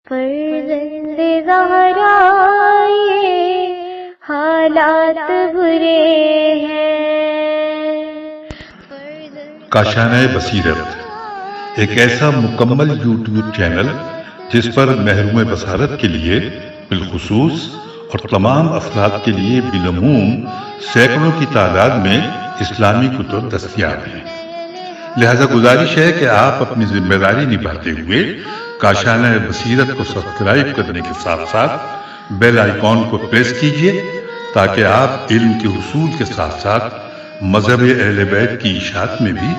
فرزند زہرا یہ حالات برے ہیں۔ کاشانۂ بصیرت ایک ایسا مکمل یوٹیوب چینل جس پر محروم بصارت کے لیے بالخصوص اور تمام افراد کے لیے بالعموم سینکڑوں کی تعداد میں اسلامی کتب دستیاب ہیں۔ لہذا گزارش ہے کہ آپ اپنی ذمہ داری نبھاتے ہوئے کاشانۂ بصیرت کو سبسکرائب کرنے کے ساتھ ساتھ بیل آئیکن کو پریس کیجئے تاکہ آپ علم کے حصول کے ساتھ ساتھ مذہب اہل بیت کی اشاعت میں بھی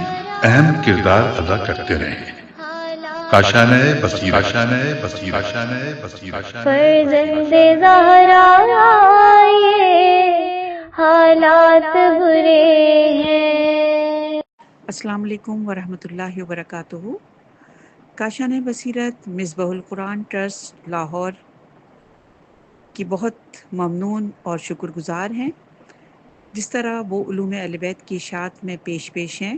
اہم کردار ادا کرتے رہیں۔ کاشانۂ بصیرت، کاشانۂ بصیرت، کاشانۂ بصیرت۔ فرزند زہرا یہ حالات برے ہیں۔ السلام علیکم ورحمۃ اللہ وبرکاتہ۔ کاشانۂ بصیرت مصباح القرآن ٹرسٹ لاہور کی بہت ممنون اور شکر گزار ہیں، جس طرح وہ علوم اہل بیت کی اشاعت میں پیش ہیں۔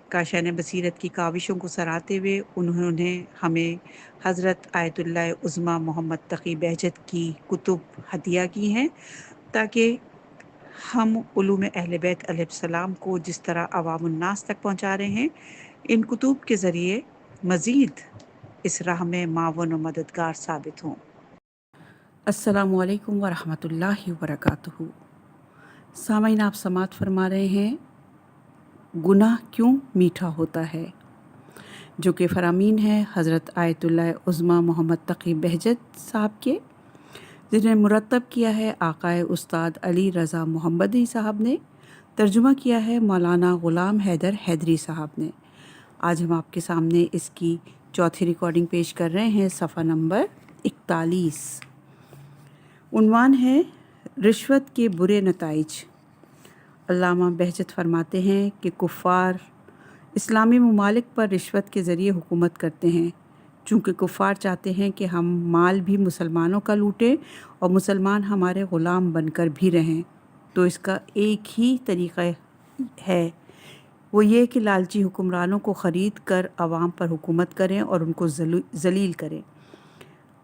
کاشانۂ بصیرت کی کاوشوں کو سراہتے ہوئے انہوں نے ہمیں حضرت آیت اللہ عظمیٰ محمد تقی بہجت کی کتب ہدیہ کی ہیں، تاکہ ہم علوم اہل بیت علیہ السلام کو جس طرح عوام الناس تک پہنچا رہے ہیں، ان کتب کے ذریعے مزید اس راہ میں معاون و مددگار ثابت ہوں۔ السلام علیکم ورحمۃ اللہ وبرکاتہ۔ سامعین، آپ سماعت فرما رہے ہیں گناہ کیوں میٹھا ہوتا ہے، جو کہ فرامین ہے حضرت آیت اللہ عظمیٰ محمد تقی بہجت صاحب کے، جنہیں مرتب کیا ہے آقائے استاد علی رضا محمدی صاحب نے، ترجمہ کیا ہے مولانا غلام حیدر حیدری صاحب نے۔ آج ہم آپ کے سامنے اس کی چوتھی ریکارڈنگ پیش کر رہے ہیں، صفحہ نمبر 41۔ عنوان ہے رشوت کے برے نتائج۔ علامہ بہجت فرماتے ہیں کہ کفار اسلامی ممالک پر رشوت کے ذریعے حکومت کرتے ہیں، چونکہ کفار چاہتے ہیں کہ ہم مال بھی مسلمانوں کا لوٹیں اور مسلمان ہمارے غلام بن کر بھی رہیں، تو اس کا ایک ہی طریقہ ہے، وہ یہ کہ لالچی حکمرانوں کو خرید کر عوام پر حکومت کریں اور ان کو ذلیل کریں۔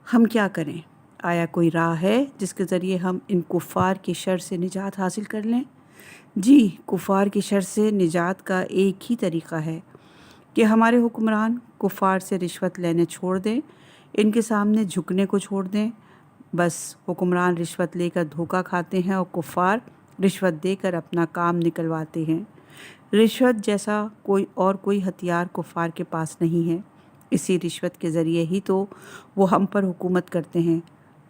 ہم کیا کریں؟ آیا کوئی راہ ہے جس کے ذریعے ہم ان کفار کی شر سے نجات حاصل کر لیں؟ جی، کفار کی شر سے نجات کا ایک ہی طریقہ ہے کہ ہمارے حکمران کفار سے رشوت لینے چھوڑ دیں، ان کے سامنے جھکنے کو چھوڑ دیں۔ بس حکمران رشوت لے کر دھوکہ کھاتے ہیں اور کفار رشوت دے کر اپنا کام نکلواتے ہیں۔ رشوت جیسا کوئی ہتھیار کفار کے پاس نہیں ہے، اسی رشوت کے ذریعے ہی تو وہ ہم پر حکومت کرتے ہیں۔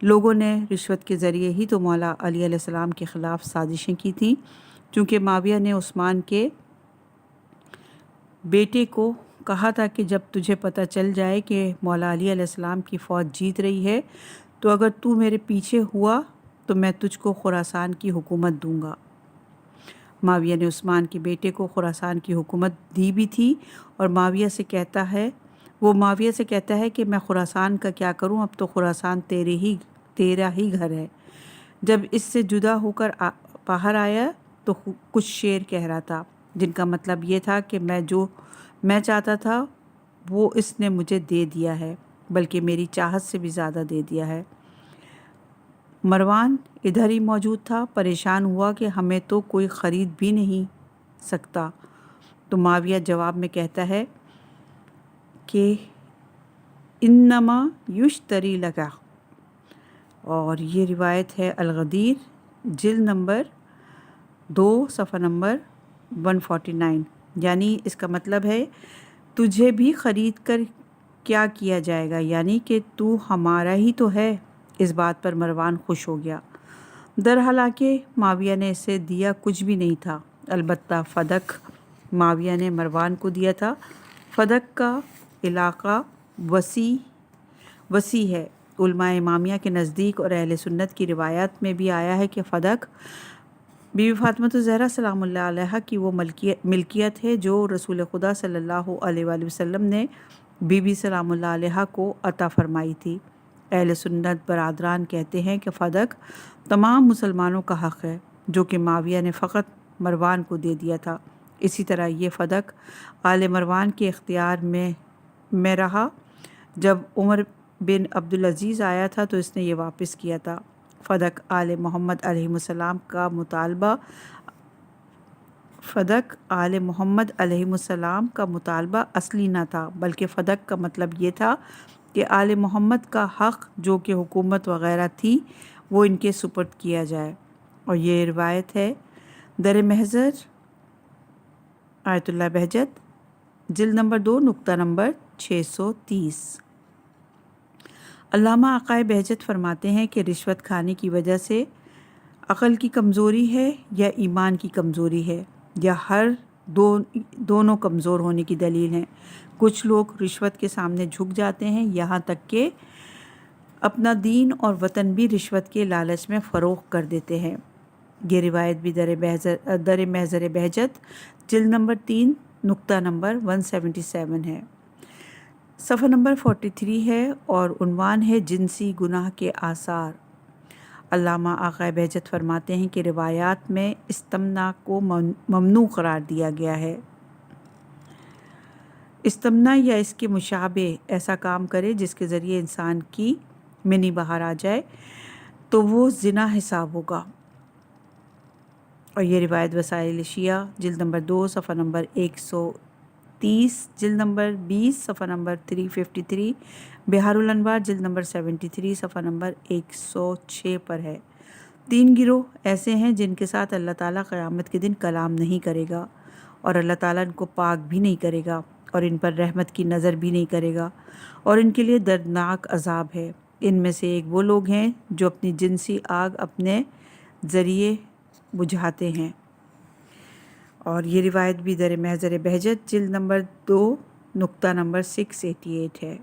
لوگوں نے رشوت کے ذریعے ہی تو مولا علی علیہ السلام کے خلاف سازشیں کی تھیں، چونکہ معاویہ نے عثمان کے بیٹے کو کہا تھا کہ جب تجھے پتہ چل جائے کہ مولا علی علیہ السلام کی فوج جیت رہی ہے تو اگر تو میرے پیچھے ہوا تو میں تجھ کو خراسان کی حکومت دوں گا۔ معاویہ نے عثمان کے بیٹے کو خراسان کی حکومت دی بھی تھی، اور معاویہ سے کہتا ہے کہ میں خراسان کا کیا کروں، اب تو خراسان تیرا ہی گھر ہے۔ جب اس سے جدا ہو کر باہر آیا تو کچھ شعر کہہ رہا تھا، جن کا مطلب یہ تھا کہ جو میں چاہتا تھا وہ اس نے مجھے دے دیا ہے، بلکہ میری چاہت سے بھی زیادہ دے دیا ہے۔ مروان ادھر ہی موجود تھا، پریشان ہوا کہ ہمیں تو کوئی خرید بھی نہیں سکتا، تو معاویہ جواب میں کہتا ہے کہ انما یشتری لگا، اور یہ روایت ہے الغدیر جلد نمبر 2 صفحہ نمبر 149، یعنی اس کا مطلب ہے تجھے بھی خرید کر کیا کیا جائے گا، یعنی کہ تو ہمارا ہی تو ہے۔ اس بات پر مروان خوش ہو گیا۔ درحالانکہ معاویہ نے اسے دیا کچھ بھی نہیں تھا، البتہ فدق معاویہ نے مروان کو دیا تھا۔ فدق کا علاقہ وسیع ہے۔ علماء امامیہ کے نزدیک اور اہل سنت کی روایات میں بھی آیا ہے کہ فدق بی بی فاطمہ الزہرا سلام اللہ علیہا کی وہ ملکیت ہے جو رسول خدا صلی اللہ علیہ وآلہ وسلم نے بی بی سلام اللہ علیہا کو عطا فرمائی تھی۔ اہل سنت برادران کہتے ہیں کہ فدق تمام مسلمانوں کا حق ہے، جو کہ معاویہ نے فقط مروان کو دے دیا تھا۔ اسی طرح یہ فدق آل مروان کے اختیار میں رہا۔ جب عمر بن عبدالعزیز آیا تھا تو اس نے یہ واپس کیا تھا۔ فدق آل محمد علیہ السلام کا مطالبہ اصلی نہ تھا، بلکہ فدق کا مطلب یہ تھا کہ آل محمد کا حق جو کہ حکومت وغیرہ تھی وہ ان کے سپرد کیا جائے۔ اور یہ روایت ہے در محضر آیت اللہ بہجت جلد نمبر 2 نقطہ نمبر 630۔ علامہ عقائے بہجت فرماتے ہیں کہ رشوت کھانے کی وجہ سے عقل کی کمزوری ہے یا ایمان کی کمزوری ہے، یا دونوں کمزور ہونے کی دلیل ہیں۔ کچھ لوگ رشوت کے سامنے جھک جاتے ہیں، یہاں تک کہ اپنا دین اور وطن بھی رشوت کے لالچ میں فروخت کر دیتے ہیں۔ یہ روایت بھی در محضر بہجت جلد نمبر 3 نقطہ نمبر 177 ہے۔ صفحہ نمبر 43 ہے اور عنوان ہے جنسی گناہ کے آثار۔ علامہ عقائے بہجت فرماتے ہیں کہ روایات میں استمنا کو ممنوع قرار دیا گیا ہے۔ استمنا یا اس کے مشابہ ایسا کام کرے جس کے ذریعے انسان کی منی باہر آ جائے تو وہ زنا حساب ہوگا۔ اور یہ روایت وسائل شیعہ جلد نمبر 2 صفحہ نمبر 130، جلد نمبر 20 صفحہ نمبر 353، بہار الانوار جلد نمبر 73 صفحہ نمبر 106 پر ہے۔ 3 گروہ ایسے ہیں جن کے ساتھ اللہ تعالیٰ قیامت کے دن کلام نہیں کرے گا، اور اللہ تعالیٰ ان کو پاک بھی نہیں کرے گا، اور ان پر رحمت کی نظر بھی نہیں کرے گا، اور ان کے لیے دردناک عذاب ہے۔ ان میں سے ایک وہ لوگ ہیں جو اپنی جنسی آگ اپنے ذریعے بجھاتے ہیں۔ اور یہ روایت بھی در محضر بہجت جلد نمبر 2 نقطہ نمبر 688 ہے۔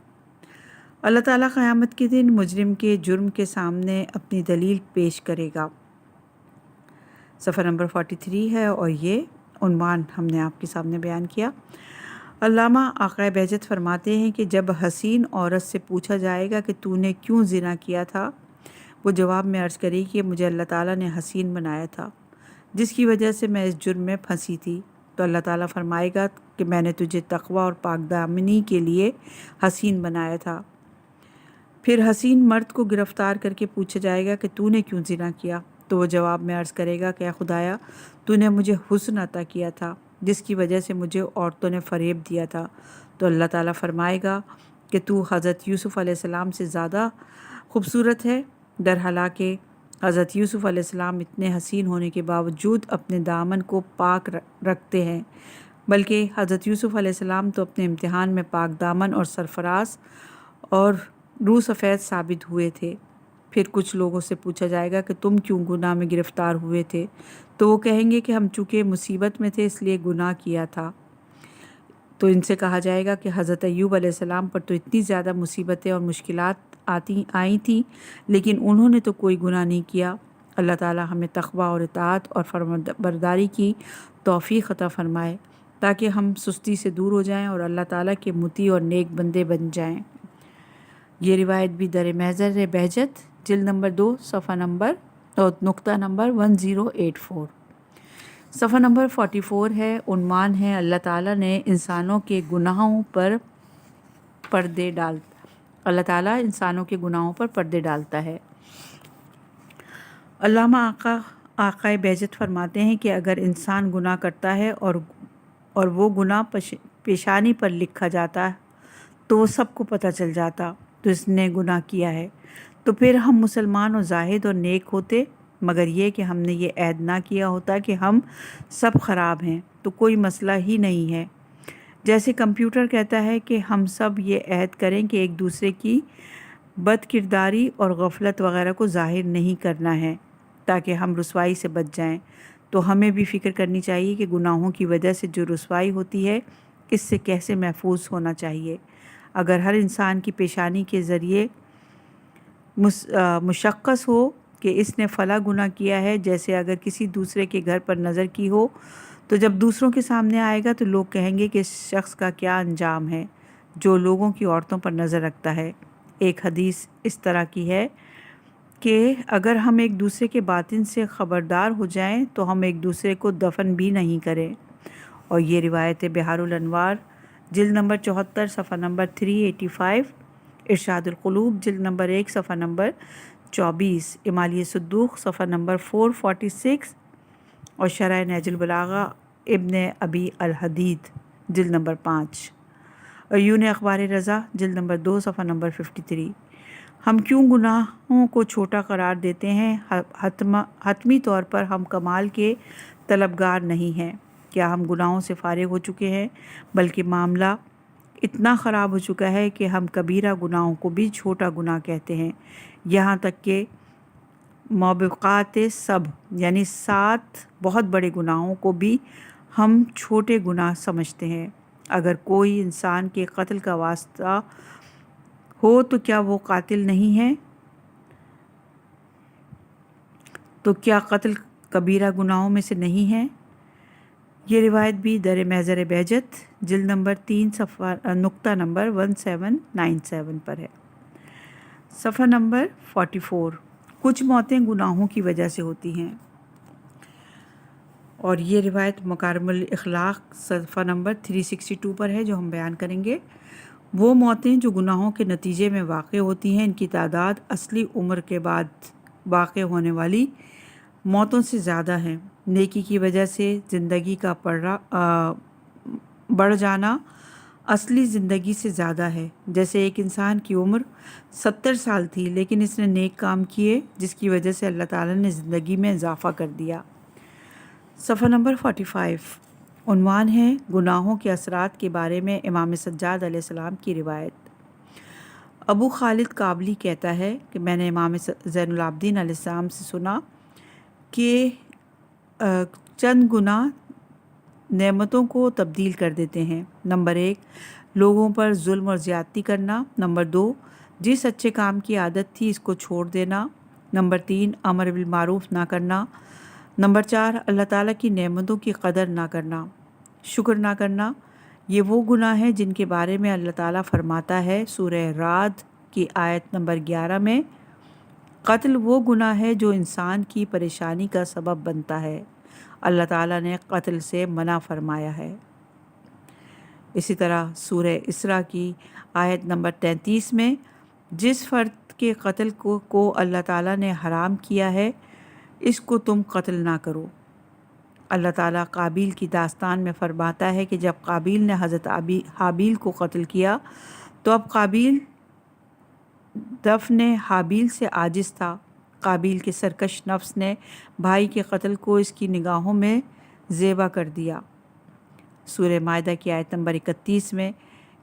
اللہ تعالیٰ قیامت کے دن مجرم کے جرم کے سامنے اپنی دلیل پیش کرے گا۔ صفحہ نمبر 43 ہے اور یہ عنوان ہم نے آپ کے سامنے بیان کیا۔ علامہ عقائے بہجت فرماتے ہیں کہ جب حسین عورت سے پوچھا جائے گا کہ تو نے کیوں زنا کیا تھا، وہ جواب میں عرض کرے کہ مجھے اللہ تعالیٰ نے حسین بنایا تھا، جس کی وجہ سے میں اس جرم میں پھنسی تھی، تو اللہ تعالیٰ فرمائے گا کہ میں نے تجھے تقوی اور پاک دامنی کے لیے حسین بنایا تھا۔ پھر حسین مرد کو گرفتار کر کے پوچھا جائے گا کہ تو نے کیوں زنا کیا، تو وہ جواب میں عرض کرے گا کہ اے خدایا، تو نے مجھے حسن عطا کیا تھا، جس کی وجہ سے مجھے عورتوں نے فریب دیا تھا۔ تو اللہ تعالیٰ فرمائے گا کہ تو حضرت یوسف علیہ السلام سے زیادہ خوبصورت ہے، در حالانکہ حضرت یوسف علیہ السلام اتنے حسین ہونے کے باوجود اپنے دامن کو پاک رکھتے ہیں، بلکہ حضرت یوسف علیہ السلام تو اپنے امتحان میں پاک دامن اور سرفراز اور روح سفید ثابت ہوئے تھے۔ پھر کچھ لوگوں سے پوچھا جائے گا کہ تم کیوں گناہ میں گرفتار ہوئے تھے، تو وہ کہیں گے کہ ہم چونکہ مصیبت میں تھے اس لیے گناہ کیا تھا۔ تو ان سے کہا جائے گا کہ حضرت ایوب علیہ السلام پر تو اتنی زیادہ مصیبتیں اور مشکلات آئی تھیں، لیکن انہوں نے تو کوئی گناہ نہیں کیا۔ اللہ تعالیٰ ہمیں تقوی اور اطاعت اور فرمانبرداری کی توفیق عطا فرمائے تاکہ ہم سستی سے دور ہو جائیں اور اللہ تعالیٰ کے مطیع اور نیک بندے بن جائیں۔ یہ روایت بھی در محضر بہجت جلد نمبر 2 صفحہ نمبر نقطہ نمبر 1084۔ صفحہ نمبر 44 ہے، عنوان ہے اللہ تعالیٰ نے انسانوں کے گناہوں پر پردے ڈالتا ہے۔ علامہ عقائے بہجت فرماتے ہیں کہ اگر انسان گناہ کرتا ہے اور وہ گناہ پیشانی پر لکھا جاتا تو وہ سب کو پتہ چل جاتا تو اس نے گناہ کیا ہے، تو پھر ہم مسلمان اور زاہد اور نیک ہوتے، مگر یہ کہ ہم نے یہ عہد نہ کیا ہوتا کہ ہم سب خراب ہیں تو کوئی مسئلہ ہی نہیں ہے۔ جیسے کمپیوٹر کہتا ہے کہ ہم سب یہ عہد کریں کہ ایک دوسرے کی بد کرداری اور غفلت وغیرہ کو ظاہر نہیں کرنا ہے تاکہ ہم رسوائی سے بچ جائیں، تو ہمیں بھی فکر کرنی چاہیے کہ گناہوں کی وجہ سے جو رسوائی ہوتی ہے اس سے کیسے محفوظ ہونا چاہیے۔ اگر ہر انسان کی پیشانی کے ذریعے مشخص ہو کہ اس نے فلاں گناہ کیا ہے، جیسے اگر کسی دوسرے کے گھر پر نظر کی ہو تو جب دوسروں کے سامنے آئے گا تو لوگ کہیں گے کہ اس شخص کا کیا انجام ہے جو لوگوں کی عورتوں پر نظر رکھتا ہے۔ ایک حدیث اس طرح کی ہے کہ اگر ہم ایک دوسرے کے باطن سے خبردار ہو جائیں تو ہم ایک دوسرے کو دفن بھی نہیں کریں۔ اور یہ روایت بہار الانوار جلد نمبر 74 صفحہ نمبر 385، ارشاد القلوب جلد نمبر 1 صفحہ نمبر 24، امالیہ صدوق صفحہ نمبر 446 اور شرح نہج البلاغہ ابن ابی الحدید جلد نمبر 5، عیون اخبار رضا جلد نمبر 2 صفحہ نمبر 53۔ ہم کیوں گناہوں کو چھوٹا قرار دیتے ہیں؟ حتمی طور پر ہم کمال کے طلبگار نہیں ہیں۔ کیا ہم گناہوں سے فارغ ہو چکے ہیں؟ بلکہ معاملہ اتنا خراب ہو چکا ہے کہ ہم کبیرہ گناہوں کو بھی چھوٹا گناہ کہتے ہیں، یہاں تک کہ موبقات سب یعنی 7 بہت بڑے گناہوں کو بھی ہم چھوٹے گناہ سمجھتے ہیں۔ اگر کوئی انسان کے قتل کا واسطہ ہو تو کیا وہ قاتل نہیں ہے؟ تو کیا قتل کبیرہ گناہوں میں سے نہیں ہے؟ یہ روایت بھی در محضر بہجت جلد نمبر 3 صفحہ نقطہ نمبر 1797 پر ہے۔ صفحہ نمبر 44، کچھ موتیں گناہوں کی وجہ سے ہوتی ہیں، اور یہ روایت مکارم الاخلاق صفحہ نمبر 362 پر ہے جو ہم بیان کریں گے۔ وہ موتیں جو گناہوں کے نتیجے میں واقع ہوتی ہیں، ان کی تعداد اصلی عمر کے بعد واقع ہونے والی موتوں سے زیادہ ہیں۔ نیکی کی وجہ سے زندگی کا بڑھ جانا اصلی زندگی سے زیادہ ہے۔ جیسے ایک انسان کی عمر 70 سال تھی لیکن اس نے نیک کام کیے جس کی وجہ سے اللہ تعالیٰ نے زندگی میں اضافہ کر دیا۔ صفحہ نمبر 45، عنوان ہے گناہوں کے اثرات کے بارے میں امام سجاد علیہ السلام کی روایت۔ ابو خالد کابلی کہتا ہے کہ میں نے امام زین العابدین علیہ السلام سے سنا کہ چند گناہ نعمتوں کو تبدیل کر دیتے ہیں۔ نمبر 1، لوگوں پر ظلم اور زیادتی کرنا۔ نمبر 2، جس اچھے کام کی عادت تھی اس کو چھوڑ دینا۔ نمبر 3، امر بالمعروف نہ کرنا۔ نمبر 4، اللہ تعالیٰ کی نعمتوں کی قدر نہ کرنا، شکر نہ کرنا۔ یہ وہ گناہ ہیں جن کے بارے میں اللہ تعالیٰ فرماتا ہے سورہ رعد کی آیت نمبر 11 میں، قتل وہ گناہ ہے جو انسان کی پریشانی کا سبب بنتا ہے، اللہ تعالیٰ نے قتل سے منع فرمایا ہے۔ اسی طرح سورہ اسراء کی آیت نمبر 33 میں، جس فرد کے قتل کو اللہ تعالیٰ نے حرام کیا ہے اس کو تم قتل نہ کرو۔ اللہ تعالیٰ قابیل کی داستان میں فرماتا ہے کہ جب قابیل نے حضرت حابیل کو قتل کیا تو اب قابیل دفن حابیل سے عاجز تھا۔ قابیل کے سرکش نفس نے بھائی کے قتل کو اس کی نگاہوں میں زیبا کر دیا۔ سورہ مائدہ کی آیت نمبر 31 میں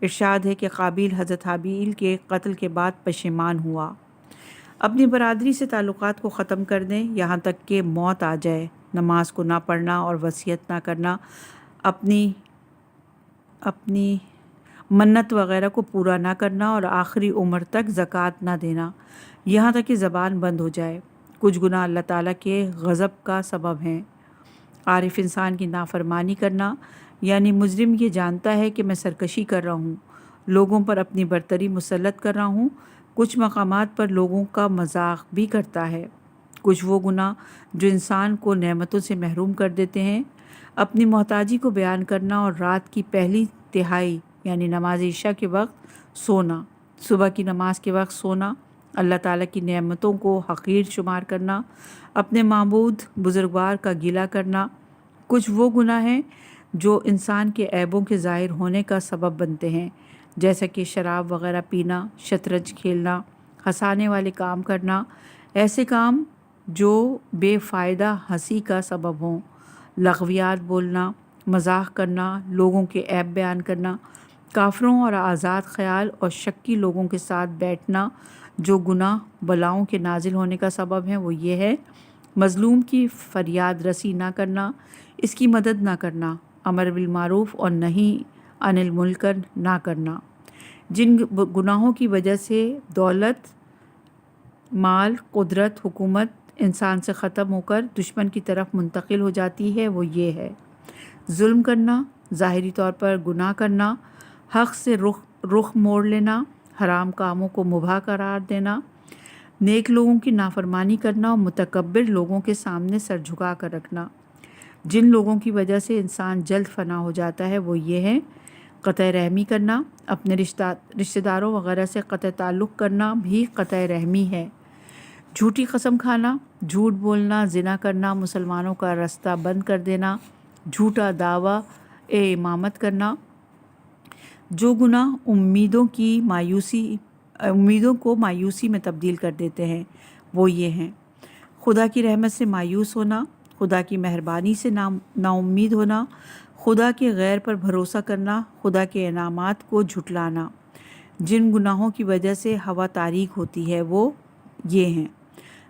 ارشاد ہے کہ قابیل حضرت حابیل کے قتل کے بعد پشیمان ہوا۔ اپنی برادری سے تعلقات کو ختم کر دیں یہاں تک کہ موت آ جائے۔ نماز کو نہ پڑھنا اور وصیت نہ کرنا، اپنی منت وغیرہ کو پورا نہ کرنا اور آخری عمر تک زکوٰۃ نہ دینا یہاں تک کہ زبان بند ہو جائے۔ کچھ گناہ اللہ تعالیٰ کے غضب کا سبب ہیں۔ عارف انسان کی نافرمانی کرنا، یعنی مجرم یہ جانتا ہے کہ میں سرکشی کر رہا ہوں، لوگوں پر اپنی برتری مسلط کر رہا ہوں، کچھ مقامات پر لوگوں کا مذاق بھی کرتا ہے۔ کچھ وہ گناہ جو انسان کو نعمتوں سے محروم کر دیتے ہیں، اپنی محتاجی کو بیان کرنا اور رات کی پہلی تہائی یعنی نماز عشاء کے وقت سونا، صبح کی نماز کے وقت سونا، اللہ تعالیٰ کی نعمتوں کو حقیر شمار کرنا، اپنے معبود بزرگوار کا گلہ کرنا۔ کچھ وہ گناہ ہیں جو انسان کے عیبوں کے ظاہر ہونے کا سبب بنتے ہیں، جیسا کہ شراب وغیرہ پینا، شطرنج کھیلنا، ہنسانے والے کام کرنا، ایسے کام جو بے فائدہ ہنسی کا سبب ہوں، لغویات بولنا، مزاح کرنا، لوگوں کے عیب بیان کرنا، کافروں اور آزاد خیال اور شکی لوگوں کے ساتھ بیٹھنا۔ جو گناہ بلاؤں کے نازل ہونے کا سبب ہیں وہ یہ ہے: مظلوم کی فریاد رسی نہ کرنا، اس کی مدد نہ کرنا، امر بالمعروف اور نہی عن المنکر نہ کرنا۔ جن گناہوں کی وجہ سے دولت، مال، قدرت، حکومت انسان سے ختم ہو کر دشمن کی طرف منتقل ہو جاتی ہے وہ یہ ہے: ظلم کرنا، ظاہری طور پر گناہ کرنا، حق سے رخ موڑ لینا، حرام کاموں کو مباح قرار دینا، نیک لوگوں کی نافرمانی کرنا اور متکبر لوگوں کے سامنے سر جھکا کر رکھنا۔ جن لوگوں کی وجہ سے انسان جلد فنا ہو جاتا ہے وہ یہ ہیں: قطع رحمی کرنا، اپنے رشتہ داروں وغیرہ سے قطع تعلق کرنا بھی قطع رحمی ہے۔ جھوٹی قسم کھانا، جھوٹ بولنا، زنا کرنا، مسلمانوں کا رستہ بند کر دینا، جھوٹا دعویٰ امامت کرنا، جو گناہ امیدوں کو مایوسی میں تبدیل کر دیتے ہیں وہ یہ ہیں: خدا کی رحمت سے مایوس ہونا، خدا کی مہربانی سے نا امید ہونا، خدا کے غیر پر بھروسہ کرنا، خدا کے انعامات کو جھٹلانا۔ جن گناہوں کی وجہ سے ہوا تاریک ہوتی ہے وہ یہ ہیں: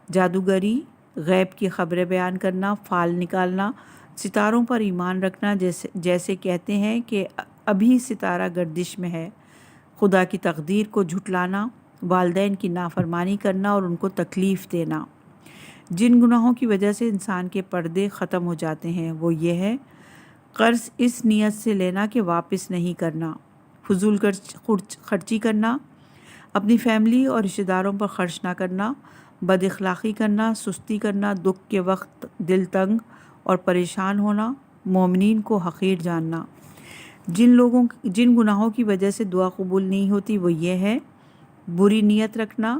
جادوگری، غیب کی خبریں بیان کرنا، فال نکالنا، ستاروں پر ایمان رکھنا جیسے کہتے ہیں کہ ابھی ستارہ گردش میں ہے، خدا کی تقدیر کو جھٹلانا، والدین کی نافرمانی کرنا اور ان کو تکلیف دینا۔ جن گناہوں کی وجہ سے انسان کے پردے ختم ہو جاتے ہیں وہ یہ ہے: قرض اس نیت سے لینا کہ واپس نہیں کرنا، فضول خرچی کرنا، اپنی فیملی اور رشتہ داروں پر خرچ نہ کرنا، بد اخلاقی کرنا، سستی کرنا، دکھ کے وقت دل تنگ اور پریشان ہونا، مومنین کو حقیر جاننا۔ جن گناہوں کی وجہ سے دعا قبول نہیں ہوتی وہ یہ ہے: بری نیت رکھنا،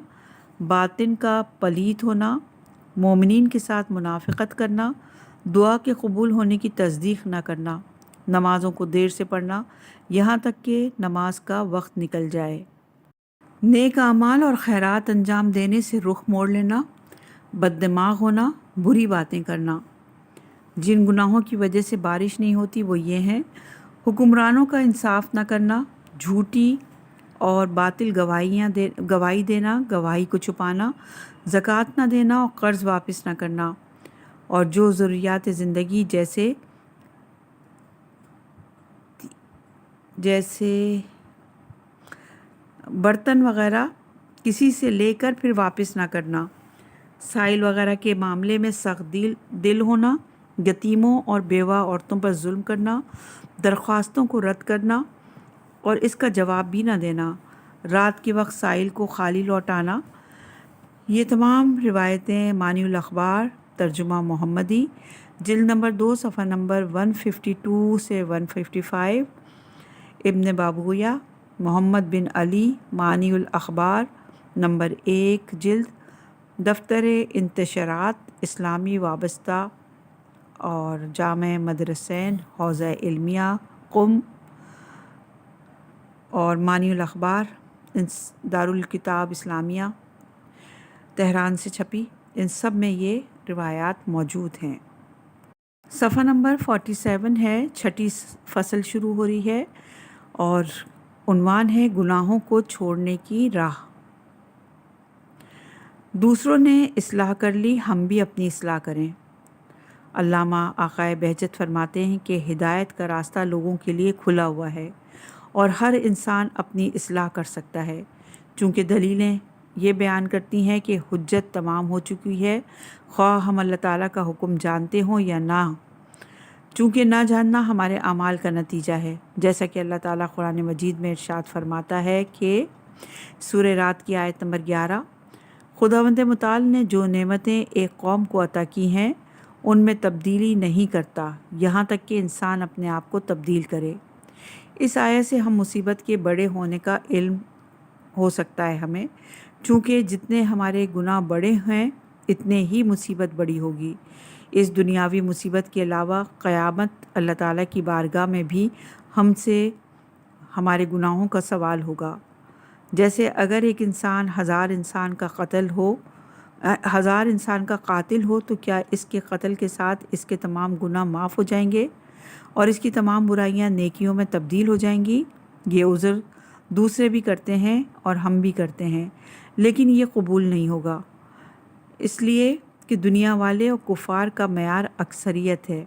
باطن کا پلیت ہونا، مومنین کے ساتھ منافقت کرنا، دعا کے قبول ہونے کی تصدیق نہ کرنا، نمازوں کو دیر سے پڑھنا یہاں تک کہ نماز کا وقت نکل جائے، نیک اعمال اور خیرات انجام دینے سے رخ موڑ لینا، بد دماغ ہونا، بری باتیں کرنا۔ جن گناہوں کی وجہ سے بارش نہیں ہوتی وہ یہ ہیں: حکمرانوں کا انصاف نہ کرنا، جھوٹی اور باطل گواہی دینا، گواہی کو چھپانا، زکوٰۃ نہ دینا اور قرض واپس نہ کرنا، اور جو ضروریات زندگی جیسے برتن وغیرہ کسی سے لے کر پھر واپس نہ کرنا، سائل وغیرہ کے معاملے میں سخت دل ہونا، یتیموں اور بیوہ عورتوں پر ظلم کرنا، درخواستوں کو رد کرنا اور اس کا جواب بھی نہ دینا، رات کے وقت سائل کو خالی لوٹانا۔ یہ تمام روایتیں مانی الاخبار ترجمہ محمدی جلد نمبر 2 صفحہ نمبر 152 سے 155، ابن بابویہ محمد بن علی مانی الاخبار نمبر 1 جلد، دفتر انتشارات اسلامی وابستہ اور جامع مدرسین حوزہ علمیہ قم، اور مانی الاخبار دارالکتاب اسلامیہ تہران سے چھپی، ان سب میں یہ روایات موجود ہیں۔ صفحہ نمبر 47 ہے، 6 فصل شروع ہو رہی ہے اور عنوان ہے گناہوں کو چھوڑنے کی راہ۔ دوسروں نے اصلاح کر لی، ہم بھی اپنی اصلاح کریں۔ علامہ آقائے بہجت فرماتے ہیں کہ ہدایت کا راستہ لوگوں کے لیے کھلا ہوا ہے اور ہر انسان اپنی اصلاح کر سکتا ہے، چونکہ دلیلیں یہ بیان کرتی ہیں کہ حجت تمام ہو چکی ہے، خواہ ہم اللہ تعالیٰ کا حکم جانتے ہوں یا نہ، چونکہ نہ جاننا ہمارے اعمال کا نتیجہ ہے، جیسا کہ اللہ تعالیٰ قرآن مجید میں ارشاد فرماتا ہے کہ سورہ رات کی آیت نمبر 11، خداوند متعال نے جو نعمتیں ایک قوم کو عطا کی ہیں ان میں تبدیلی نہیں کرتا یہاں تک کہ انسان اپنے آپ کو تبدیل کرے۔ اس آیت سے ہم مصیبت کے بڑے ہونے کا علم ہو سکتا ہے ہمیں، چونکہ جتنے ہمارے گناہ بڑے ہیں اتنے ہی مصیبت بڑی ہوگی۔ اس دنیاوی مصیبت کے علاوہ قیامت اللہ تعالیٰ کی بارگاہ میں بھی ہم سے ہمارے گناہوں کا سوال ہوگا۔ جیسے اگر ایک انسان 1000 انسان کا قاتل ہو تو کیا اس کے قتل کے ساتھ اس کے تمام گناہ معاف ہو جائیں گے اور اس کی تمام برائیاں نیکیوں میں تبدیل ہو جائیں گی؟ یہ عذر دوسرے بھی کرتے ہیں اور ہم بھی کرتے ہیں، لیکن یہ قبول نہیں ہوگا، اس لیے کہ دنیا والے اور کفار کا معیار اکثریت ہے۔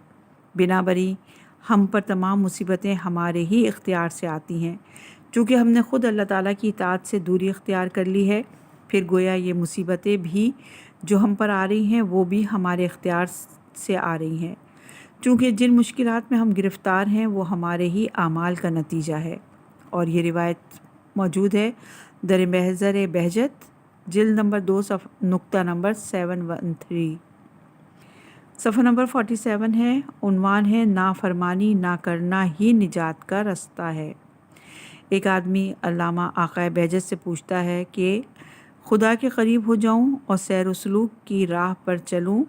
بنابراین ہم پر تمام مصیبتیں ہمارے ہی اختیار سے آتی ہیں، چونکہ ہم نے خود اللہ تعالیٰ کی اطاعت سے دوری اختیار کر لی ہے، پھر گویا یہ مصیبتیں بھی جو ہم پر آ رہی ہیں وہ بھی ہمارے اختیار سے آ رہی ہیں، چونکہ جن مشکلات میں ہم گرفتار ہیں وہ ہمارے ہی اعمال کا نتیجہ ہے۔ اور یہ روایت موجود ہے در محضر بہجت جلد نمبر 2 نقطہ نمبر 713، صفحہ نمبر 47 ہے، عنوان ہے نافرمانی نہ کرنا ہی نجات کا راستہ ہے۔ ایک آدمی علامہ آقا بہجت سے پوچھتا ہے کہ خدا کے قریب ہو جاؤں اور سیر و سلوک کی راہ پر چلوں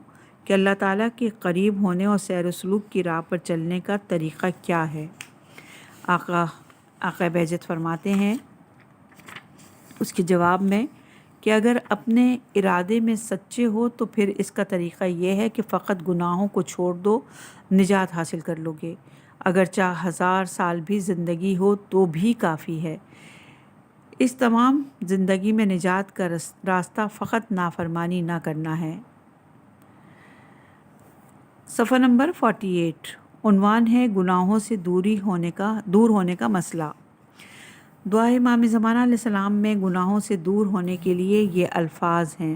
کہ اللہ تعالیٰ کے قریب ہونے اور سیر و سلوک کی راہ پر چلنے کا طریقہ کیا ہے؟ آقا بہجت فرماتے ہیں اس کے جواب میں کہ اگر اپنے ارادے میں سچے ہو تو پھر اس کا طریقہ یہ ہے کہ فقط گناہوں کو چھوڑ دو، نجات حاصل کر لو گے، اگرچہ 1000 سال بھی زندگی ہو تو بھی کافی ہے۔ اس تمام زندگی میں نجات کا راستہ فقط نافرمانی نہ کرنا ہے۔ صفحہ نمبر 48، عنوان ہے گناہوں سے دور ہونے کا مسئلہ۔ دعا امام زمانہ علیہ السلام میں گناہوں سے دور ہونے کے لیے یہ الفاظ ہیں: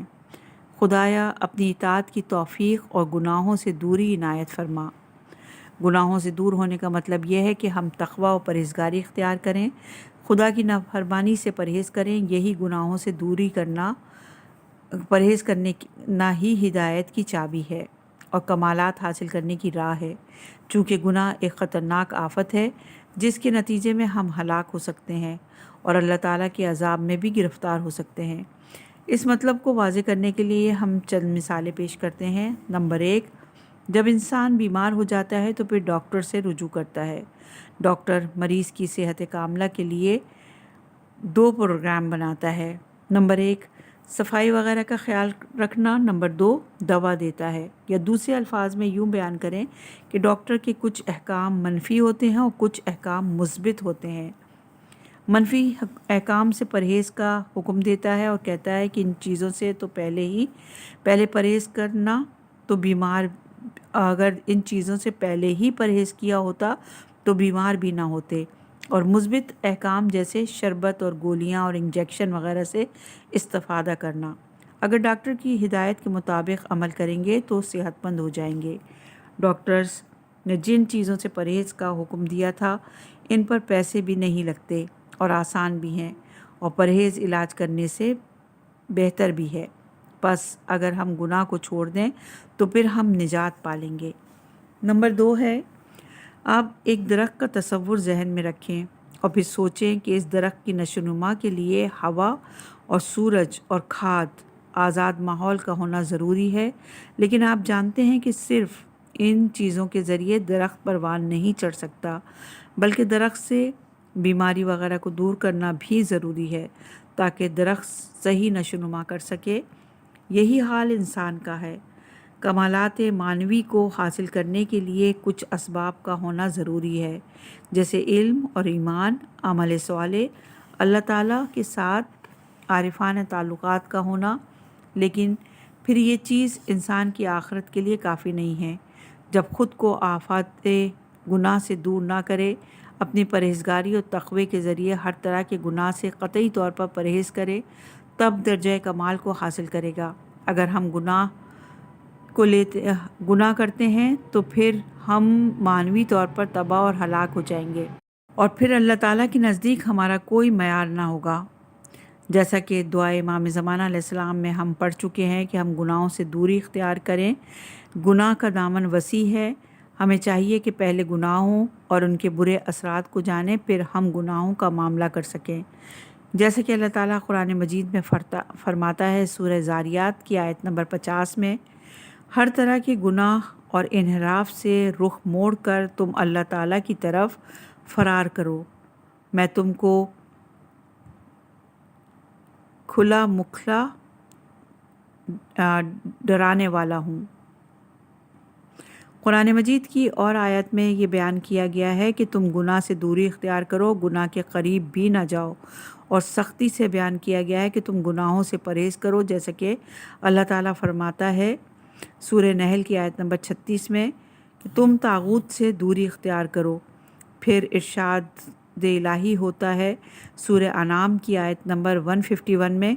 خدایا اپنی اطاعت کی توفیق اور گناہوں سے دوری عنایت فرما۔ گناہوں سے دور ہونے کا مطلب یہ ہے کہ ہم تقوی و پرہیزگاری اختیار کریں، خدا کی نافرمانی سے پرہیز کریں۔ یہی گناہوں سے دوری پرہیز کرنا ہی ہدایت کی چابی ہے اور کمالات حاصل کرنے کی راہ ہے، چونکہ گناہ ایک خطرناک آفت ہے جس کے نتیجے میں ہم ہلاک ہو سکتے ہیں اور اللہ تعالیٰ کے عذاب میں بھی گرفتار ہو سکتے ہیں۔ اس مطلب کو واضح کرنے کے لیے ہم چند مثالیں پیش کرتے ہیں۔ نمبر 1، جب انسان بیمار ہو جاتا ہے تو پھر ڈاکٹر سے رجوع کرتا ہے۔ ڈاکٹر مریض کی صحت کاملہ کے لیے 2 پروگرام بناتا ہے۔ نمبر 1، صفائی وغیرہ کا خیال رکھنا۔ نمبر 2، دوا دیتا ہے، یا دوسرے الفاظ میں یوں بیان کریں کہ ڈاکٹر کے کچھ احکام منفی ہوتے ہیں اور کچھ احکام مثبت ہوتے ہیں۔ منفی احکام سے پرہیز کا حکم دیتا ہے اور کہتا ہے کہ ان چیزوں سے تو پہلے پرہیز کرنا تو بیمار، اگر ان چیزوں سے پہلے ہی پرہیز کیا ہوتا تو بیمار بھی نہ ہوتے۔ اور مثبت احکام جیسے شربت اور گولیاں اور انجیکشن وغیرہ سے استفادہ کرنا۔ اگر ڈاکٹر کی ہدایت کے مطابق عمل کریں گے تو صحت مند ہو جائیں گے۔ ڈاکٹرز نے جن چیزوں سے پرہیز کا حکم دیا تھا ان پر پیسے بھی نہیں لگتے اور آسان بھی ہیں، اور پرہیز علاج کرنے سے بہتر بھی ہے۔ بس اگر ہم گناہ کو چھوڑ دیں تو پھر ہم نجات پالیں گے۔ نمبر 2 ہے، آپ ایک درخت کا تصور ذہن میں رکھیں اور پھر سوچیں کہ اس درخت کی نشو و نما کے لیے ہوا اور سورج اور کھاد، آزاد ماحول کا ہونا ضروری ہے، لیکن آپ جانتے ہیں کہ صرف ان چیزوں کے ذریعے درخت پروان نہیں چڑھ سکتا، بلکہ درخت سے بیماری وغیرہ کو دور کرنا بھی ضروری ہے تاکہ درخت صحیح نشو و نما کر سکے۔ یہی حال انسان کا ہے۔ کمالات معنوی کو حاصل کرنے کے لیے کچھ اسباب کا ہونا ضروری ہے، جیسے علم اور ایمان، عمل صالح، اللہ تعالیٰ کے ساتھ عارفانہ تعلقات کا ہونا، لیکن پھر یہ چیز انسان کی آخرت کے لیے کافی نہیں ہے۔ جب خود کو آفات گناہ سے دور نہ کرے، اپنی پرہیزگاری اور تقوی کے ذریعے ہر طرح کے گناہ سے قطعی طور پر پرہیز کرے، تب درجہ کمال کو حاصل کرے گا۔ اگر ہم گناہ کرتے ہیں تو پھر ہم معنوی طور پر تباہ اور ہلاک ہو جائیں گے، اور پھر اللہ تعالیٰ کے نزدیک ہمارا کوئی معیار نہ ہوگا۔ جیسا کہ دعا امام زمانہ علیہ السلام میں ہم پڑھ چکے ہیں کہ ہم گناہوں سے دوری اختیار کریں۔ گناہ کا دامن وسیع ہے، ہمیں چاہیے کہ پہلے گناہوں اور ان کے برے اثرات کو جانیں، پھر ہم گناہوں کا معاملہ کر سکیں۔ جیسا کہ اللہ تعالیٰ قرآن مجید میں فرماتا ہے سورہ زاریات کی آیت نمبر 50 میں، ہر طرح کے گناہ اور انحراف سے رخ موڑ کر تم اللہ تعالیٰ کی طرف فرار کرو، میں تم کو کھلا مکھلا ڈرانے والا ہوں۔ قرآن مجید کی اور آیت میں یہ بیان کیا گیا ہے کہ تم گناہ سے دوری اختیار کرو، گناہ کے قریب بھی نہ جاؤ، اور سختی سے بیان کیا گیا ہے کہ تم گناہوں سے پرہیز کرو، جیسا کہ اللہ تعالیٰ فرماتا ہے سورہ نحل کی آیت نمبر 36 میں کہ تم طاغوت سے دوری اختیار کرو۔ پھر ارشاد الہی ہوتا ہے سورہ انعام کی آیت نمبر 151 میں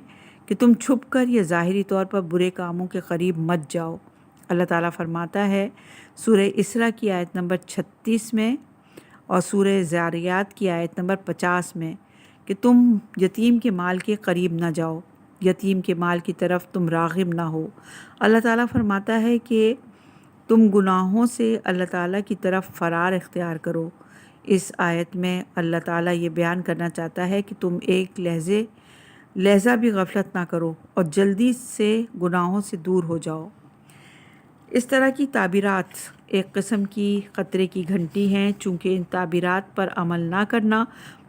کہ تم چھپ کر یا ظاہری طور پر برے کاموں کے قریب مت جاؤ۔ اللہ تعالیٰ فرماتا ہے سورہ اسراء کی آیت نمبر 36 میں اور سورہ زاریات کی آیت نمبر 50 میں کہ تم یتیم کے مال کے قریب نہ جاؤ، یتیم کے مال کی طرف تم راغب نہ ہو۔ اللہ تعالیٰ فرماتا ہے کہ تم گناہوں سے اللہ تعالیٰ کی طرف فرار اختیار کرو۔ اس آیت میں اللہ تعالیٰ یہ بیان کرنا چاہتا ہے کہ تم ایک لہجہ بھی غفلت نہ کرو اور جلدی سے گناہوں سے دور ہو جاؤ۔ اس طرح کی تعبیرات ایک قسم کی خطرے کی گھنٹی ہیں، چونکہ ان تعبیرات پر عمل نہ کرنا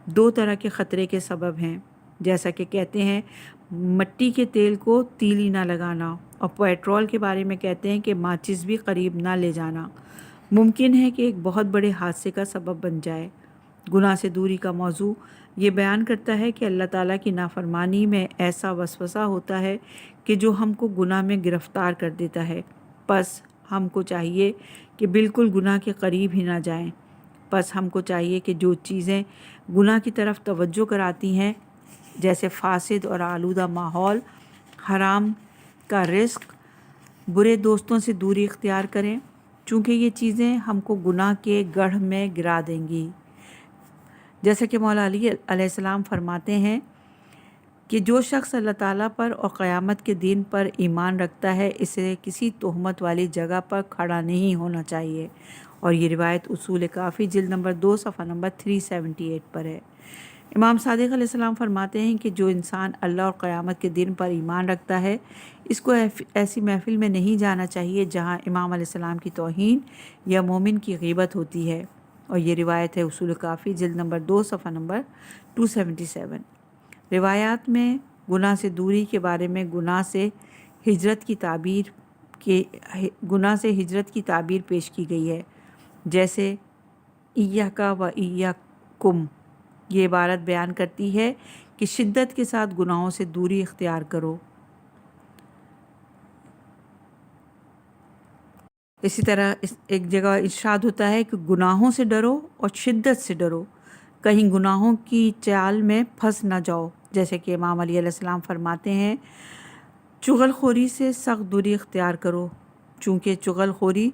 دو طرح کے خطرے کے سبب ہیں، جیسا کہ کہتے ہیں مٹی کے تیل کو تیلی نہ لگانا، اور پیٹرول کے بارے میں کہتے ہیں کہ ماچس بھی قریب نہ لے جانا، ممکن ہے کہ ایک بہت بڑے حادثے کا سبب بن جائے۔ گناہ سے دوری کا موضوع یہ بیان کرتا ہے کہ اللہ تعالیٰ کی نافرمانی میں ایسا وسوسہ ہوتا ہے کہ جو ہم کو گناہ میں گرفتار کر دیتا ہے، پس ہم کو چاہیے کہ بالکل گناہ کے قریب ہی نہ جائیں۔ پس ہم کو چاہیے کہ جو چیزیں گناہ کی طرف توجہ کراتی ہیں، جیسے فاسد اور آلودہ ماحول، حرام کا رزق، برے دوستوں سے دوری اختیار کریں، چونکہ یہ چیزیں ہم کو گناہ کے گڑھ میں گرا دیں گی۔ جیسا کہ مولا علی علیہ السلام فرماتے ہیں کہ جو شخص اللہ تعالیٰ پر اور قیامت کے دن پر ایمان رکھتا ہے، اسے کسی تہمت والی جگہ پر کھڑا نہیں ہونا چاہیے، اور یہ روایت اصول کافی جلد نمبر 2 صفحہ نمبر 378 پر ہے۔ امام صادق علیہ السلام فرماتے ہیں کہ جو انسان اللہ اور قیامت کے دن پر ایمان رکھتا ہے، اس کو ایسی محفل میں نہیں جانا چاہیے جہاں امام علیہ السلام کی توہین یا مومن کی غیبت ہوتی ہے، اور یہ روایت ہے اصول کافی جلد نمبر 2 صفحہ نمبر 277۔ روایات میں گناہ سے دوری کے بارے میں گناہ سے ہجرت کی تعبیر پیش کی گئی ہے، جیسے ایاک و ایاکم، یہ عبارت بیان کرتی ہے کہ شدت کے ساتھ گناہوں سے دوری اختیار کرو۔ اسی طرح ایک جگہ ارشاد ہوتا ہے کہ گناہوں سے ڈرو اور شدت سے ڈرو، کہیں گناہوں کی چال میں پھنس نہ جاؤ، جیسے کہ امام علی علیہ السلام فرماتے ہیں چغل خوری سے سخت دوری اختیار کرو، چونکہ چغل خوری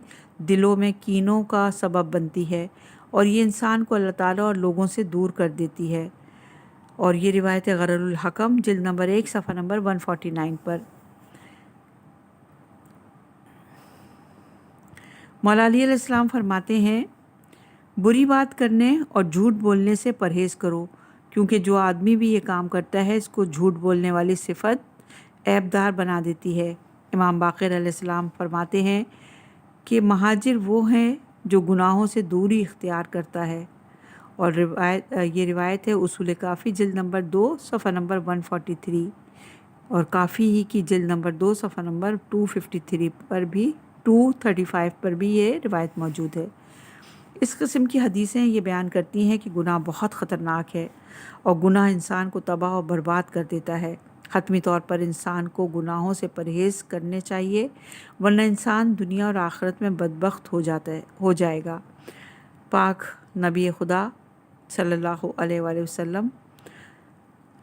دلوں میں کینوں کا سبب بنتی ہے، اور یہ انسان کو اللہ تعالیٰ اور لوگوں سے دور کر دیتی ہے، اور یہ روایت غرر الحکم جلد نمبر 1 صفحہ نمبر 149 پر۔ مولا علی علیہ السلام فرماتے ہیں بری بات کرنے اور جھوٹ بولنے سے پرہیز کرو، کیونکہ جو آدمی بھی یہ کام کرتا ہے اس کو جھوٹ بولنے والی صفت عیبدار بنا دیتی ہے۔ امام باقر علیہ السلام فرماتے ہیں کہ مہاجر وہ ہیں جو گناہوں سے دوری اختیار کرتا ہے، اور یہ روایت ہے اصول کافی جلد نمبر 2 صفحہ نمبر 143، اور کافی ہی کی جلد نمبر 2 صفحہ نمبر 253 پر بھی 235 پر بھی یہ روایت موجود ہے۔ اس قسم کی حدیثیں یہ بیان کرتی ہیں کہ گناہ بہت خطرناک ہے، اور گناہ انسان کو تباہ و برباد کر دیتا ہے۔ حتمی طور پر انسان کو گناہوں سے پرہیز کرنے چاہیے، ورنہ انسان دنیا اور آخرت میں بدبخت ہو جائے گا۔ پاک نبی خدا صلی اللہ علیہ وآلہ وسلم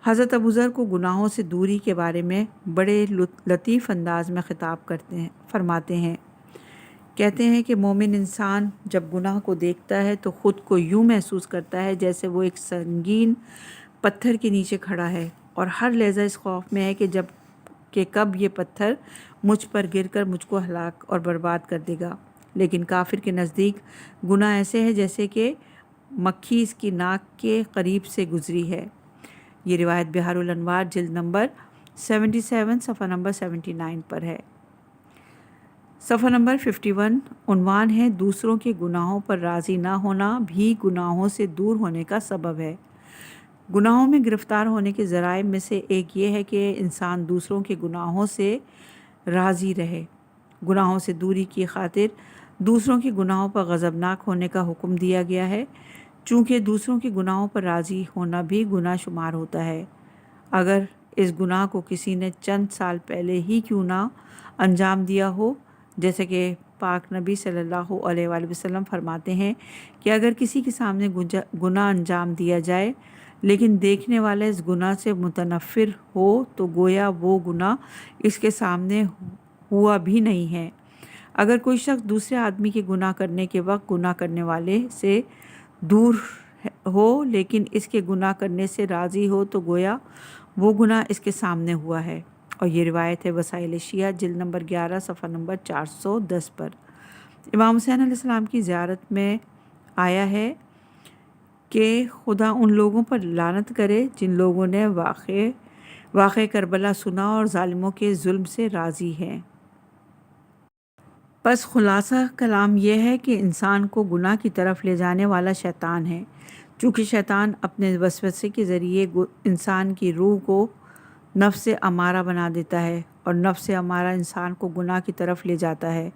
حضرت ابوذر کو گناہوں سے دوری کے بارے میں بڑے لطیف انداز میں خطاب فرماتے ہیں، کہتے ہیں کہ مومن انسان جب گناہ کو دیکھتا ہے تو خود کو یوں محسوس کرتا ہے جیسے وہ ایک سنگین پتھر کے نیچے کھڑا ہے، اور ہر لحظہ اس خوف میں ہے کہ کب یہ پتھر مجھ پر گر کر مجھ کو ہلاک اور برباد کر دے گا۔ لیکن کافر کے نزدیک گناہ ایسے ہے جیسے کہ مکھی اس کی ناک کے قریب سے گزری ہے۔ یہ روایت بحار الانوار جلد نمبر 77 صفحہ نمبر 79 پر ہے۔ صفحہ نمبر 51 عنوان ہے دوسروں کے گناہوں پر راضی نہ ہونا بھی گناہوں سے دور ہونے کا سبب ہے۔ گناہوں میں گرفتار ہونے کے ذرائع میں سے ایک یہ ہے کہ انسان دوسروں کے گناہوں سے راضی رہے۔ گناہوں سے دوری کی خاطر دوسروں کے گناہوں پر غضبناک ہونے کا حکم دیا گیا ہے، چونکہ دوسروں کے گناہوں پر راضی ہونا بھی گناہ شمار ہوتا ہے، اگر اس گناہ کو کسی نے چند سال پہلے ہی کیوں نہ انجام دیا ہو، جیسے کہ پاک نبی صلی اللہ علیہ وآلہ وسلم فرماتے ہیں کہ اگر کسی کے سامنے گناہ انجام دیا جائے لیکن دیکھنے والا اس گناہ سے متنفر ہو تو گویا وہ گناہ اس کے سامنے ہوا بھی نہیں ہے۔ اگر کوئی شخص دوسرے آدمی کے گناہ کرنے کے وقت گناہ کرنے والے سے دور ہو لیکن اس کے گناہ کرنے سے راضی ہو تو گویا وہ گناہ اس کے سامنے ہوا ہے، اور یہ روایت ہے وسائل شیعہ جلد نمبر 11 صفحہ نمبر 410 پر۔ امام حسین علیہ السلام کی زیارت میں آیا ہے کہ خدا ان لوگوں پر لعنت کرے جن لوگوں نے واقع کربلا سنا اور ظالموں کے ظلم سے راضی ہیں۔ بس خلاصہ کلام یہ ہے کہ انسان کو گناہ کی طرف لے جانے والا شیطان ہے۔ چونکہ شیطان اپنے وسوسے کے ذریعے انسان کی روح کو نفس امارہ بنا دیتا ہے اور نفس امارہ انسان کو گناہ کی طرف لے جاتا ہے۔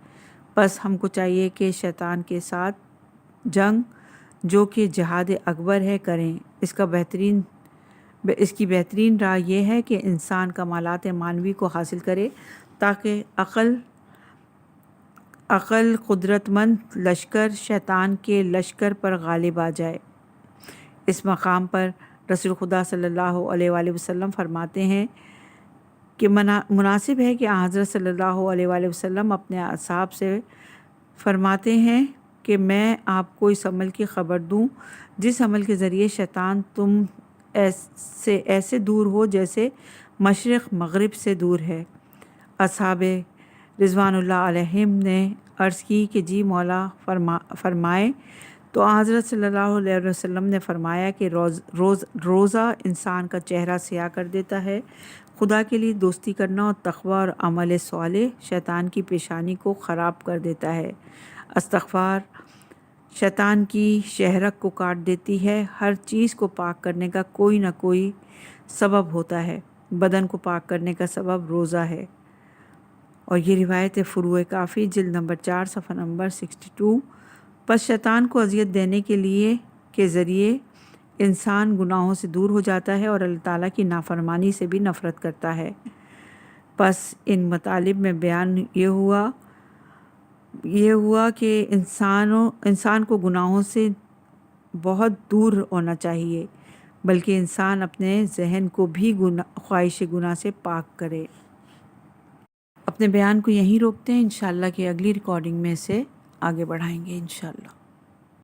بس ہم کو چاہیے کہ شیطان کے ساتھ جنگ، جو کہ جہاد اکبر ہے، کریں۔ اس کی بہترین راہ یہ ہے کہ انسان کمالات معنوی کو حاصل کرے تاکہ عقل قدرت مند لشکر شیطان کے لشکر پر غالب آ جائے۔ اس مقام پر رسول خدا صلی اللہ علیہ وآلہ وسلم فرماتے ہیں کہ مناسب ہے کہ حضرت صلی اللہ علیہ وآلہ وسلم اپنے اصحاب سے فرماتے ہیں کہ میں آپ کو اس عمل کی خبر دوں جس عمل کے ذریعے شیطان تم سے ایسے دور ہو جیسے مشرق مغرب سے دور ہے۔ اصحاب رضوان اللہ علیہم نے عرض کی کہ جی مولا فرمائے، تو حضرت صلی اللہ علیہ وسلم نے فرمایا کہ روزہ انسان کا چہرہ سیاہ کر دیتا ہے، خدا کے لیے دوستی کرنا اور تقوی اور عمل صالح شیطان کی پیشانی کو خراب کر دیتا ہے۔ استغفار شیطان کی شہرک کو کاٹ دیتی ہے۔ ہر چیز کو پاک کرنے کا کوئی نہ کوئی سبب ہوتا ہے۔ بدن کو پاک کرنے کا سبب روزہ ہے، اور یہ روایت فروع کافی جلد نمبر 4 صفحہ نمبر 62۔ پس شیطان کو اذیت دینے کے ذریعے انسان گناہوں سے دور ہو جاتا ہے اور اللہ تعالیٰ کی نافرمانی سے بھی نفرت کرتا ہے۔ پس ان مطالب میں بیان یہ ہوا کہ انسان کو گناہوں سے بہت دور ہونا چاہیے، بلکہ انسان اپنے ذہن کو بھی خواہش گناہ سے پاک کرے۔ اپنے بیان کو یہیں روکتے ہیں، انشاءاللہ کہ اگلی ریکارڈنگ میں سے آگے بڑھائیں گے انشاءاللہ۔